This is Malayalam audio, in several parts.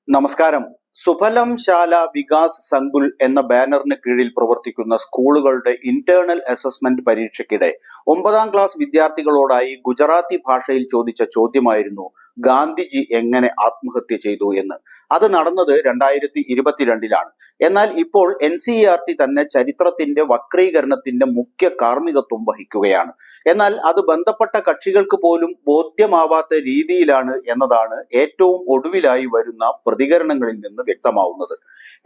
നമസ്കാരം. സുഫലം ശാല വികാസ് സങ്കുൽ എന്ന ബാനറിന് കീഴിൽ പ്രവർത്തിക്കുന്ന സ്കൂളുകളുടെ ഇന്റേണൽ അസസ്മെന്റ് പരീക്ഷയ്ക്കിടെ 9ാം ക്ലാസ് വിദ്യാർത്ഥികളോടായി ഗുജറാത്തി ഭാഷയിൽ ചോദിച്ച ചോദ്യമായിരുന്നു ഗാന്ധിജി എങ്ങനെ ആത്മഹത്യ ചെയ്തു എന്ന്. അത് നടന്നത് 2022-ലാണ്. എന്നാൽ ഇപ്പോൾ NCERT തന്നെ ചരിത്രത്തിന്റെ വക്രീകരണത്തിന്റെ മുഖ്യ കാർമ്മികത്വം വഹിക്കുകയാണ്. എന്നാൽ അത് ബന്ധപ്പെട്ട കക്ഷികൾക്ക് പോലും ബോധ്യമാവാത്ത രീതിയിലാണ് എന്നതാണ് ഏറ്റവും ഒടുവിലായി വരുന്ന പ്രതികരണങ്ങളിൽ നിന്ന് വ്യക്തമാവുന്നത്.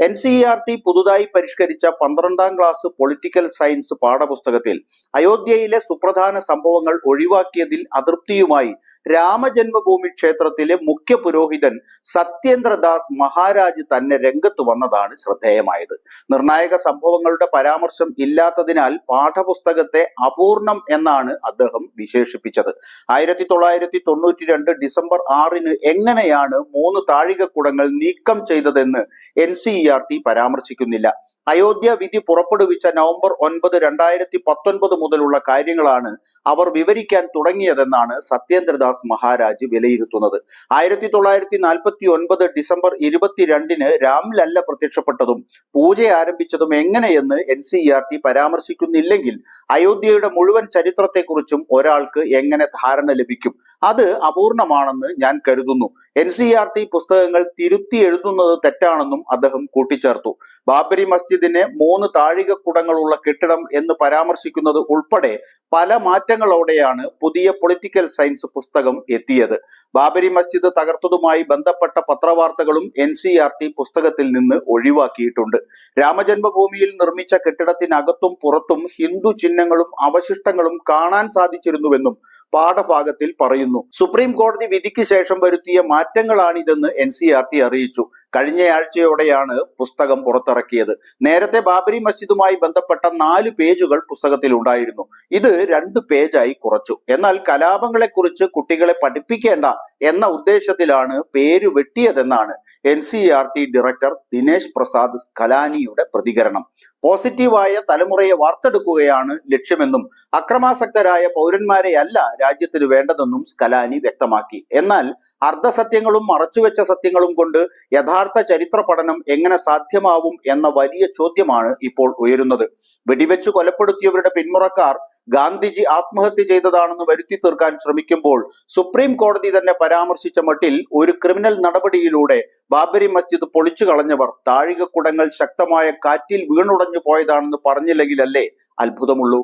NCERT പുതുതായി പരിഷ്കരിച്ച 12ാം ക്ലാസ് പൊളിറ്റിക്കൽ സയൻസ് പാഠപുസ്തകത്തിൽ അയോധ്യയിലെ സുപ്രധാന സംഭവങ്ങൾ ഒഴിവാക്കിയതിൽ അതൃപ്തിയുമായി രാമജന്മഭൂമി ക്ഷേത്രത്തിലെ മുഖ്യ പുരോഹിതൻ സത്യേന്ദ്രദാസ് മഹാരാജ് തന്നെ രംഗത്ത് വന്നതാണ് ശ്രദ്ധേയമായത്. നിർണായക സംഭവങ്ങളുടെ പരാമർശം ഇല്ലാത്തതിനാൽ പാഠപുസ്തകത്തെ അപൂർണം എന്നാണ് അദ്ദേഹം വിശേഷിപ്പിച്ചത്. 1992 ഡിസംബർ 6-ന് എങ്ങനെയാണ് 3 താഴികക്കുടങ്ങൾ നീക്കം ചെയ്തതെന്ന് NCERT പരാമർശിക്കുന്നില്ല. അയോധ്യ വിധി പുറപ്പെടുവിച്ച നവംബർ 9, 2019 മുതലുള്ള കാര്യങ്ങളാണ് അവർ വിവരിക്കാൻ തുടങ്ങിയതെന്നാണ് സത്യേന്ദ്രദാസ് മഹാരാജ് വിലയിരുത്തുന്നത്. 1949 ഡിസംബർ 22-ന് രാംലല്ല പ്രത്യക്ഷപ്പെട്ടതും പൂജ ആരംഭിച്ചതും എങ്ങനെയെന്ന് NCERT പരാമർശിക്കുന്നില്ലെങ്കിൽ അയോധ്യയുടെ മുഴുവൻ ചരിത്രത്തെക്കുറിച്ചും ഒരാൾക്ക് എങ്ങനെ ധാരണ ലഭിക്കും? അത് അപൂർണമാണെന്ന് ഞാൻ കരുതുന്നു. NCERT പുസ്തകങ്ങൾ തിരുത്തി എഴുതുന്നത് തെറ്റാണെന്നും അദ്ദേഹം കൂട്ടിച്ചേർത്തു. ബാബരി മസ്ജിദിനെ 3 താഴികക്കുടങ്ങളുള്ള കെട്ടിടം എന്ന് പരാമർശിക്കുന്നത് ഉൾപ്പെടെ പല മാറ്റങ്ങളോടെയാണ് പുതിയ പൊളിറ്റിക്കൽ സയൻസ് പുസ്തകം എത്തിയത്. ബാബരി മസ്ജിദ് തകർത്തതുമായി ബന്ധപ്പെട്ട പത്രവാർത്തകളും NCERT പുസ്തകത്തിൽ നിന്ന് ഒഴിവാക്കിയിട്ടുണ്ട്. രാമജന്മഭൂമിയിൽ നിർമ്മിച്ച കെട്ടിടത്തിനകത്തും പുറത്തും ഹിന്ദു ചിഹ്നങ്ങളും അവശിഷ്ടങ്ങളും കാണാൻ സാധിച്ചിരുന്നുവെന്നും പാഠഭാഗത്തിൽ പറയുന്നു. സുപ്രീം കോടതി വിധിക്ക് ശേഷം വരുത്തിയ മാറ്റങ്ങളാണിതെന്ന് NCERT അറിയിച്ചു. കഴിഞ്ഞയാഴ്ചയോടെയാണ് പുസ്തകം പുറത്തിറക്കിയത്. നേരത്തെ ബാബരി മസ്ജിദുമായി ബന്ധപ്പെട്ട 4 പേജുകൾ പുസ്തകത്തിൽ ഉണ്ടായിരുന്നു. ഇത് 2 പേജായി കുറച്ചു. എന്നാൽ കലാപങ്ങളെക്കുറിച്ച് കുട്ടികളെ പഠിപ്പിക്കേണ്ട എന്ന ഉദ്ദേശത്തിലാണ് പേര് വെട്ടിയതെന്നാണ് NCERT ഡയറക്ടർ ദിനേശ് പ്രസാദ് സ്കലാനിയുടെ പ്രതികരണം. പോസിറ്റീവായ തലമുറയെ വാർത്തെടുക്കുകയാണ് ലക്ഷ്യമെന്നും അക്രമാസക്തരായ പൗരന്മാരെയല്ല രാജ്യത്തിന് വേണ്ടതെന്നും സ്കലാനി വ്യക്തമാക്കി. എന്നാൽ അർദ്ധസത്യങ്ങളും മറച്ചുവെച്ച സത്യങ്ങളും കൊണ്ട് യഥാർത്ഥ ചരിത്ര പഠനം എങ്ങനെ സാധ്യമാവും എന്ന വലിയ ചോദ്യമാണ് ഇപ്പോൾ ഉയരുന്നത്. വെടിവെച്ചു കൊലപ്പെടുത്തിയവരുടെ പിന്മുറക്കാർ ഗാന്ധിജി ആത്മഹത്യ ചെയ്തതാണെന്ന് വരുത്തി തീർക്കാൻ ശ്രമിക്കുമ്പോൾ സുപ്രീം കോടതി തന്നെ പരാമർശിച്ച മട്ടിൽ ഒരു ക്രിമിനൽ നടപടിയിലൂടെ ബാബരി മസ്ജിദ് പൊളിച്ചു കളഞ്ഞവർ താഴികക്കുടങ്ങൾ ശക്തമായ കാറ്റിൽ വീണുടഞ്ഞു പോയതാണെന്ന് പറഞ്ഞില്ലെങ്കിലല്ലേ അത്ഭുതമുള്ളൂ.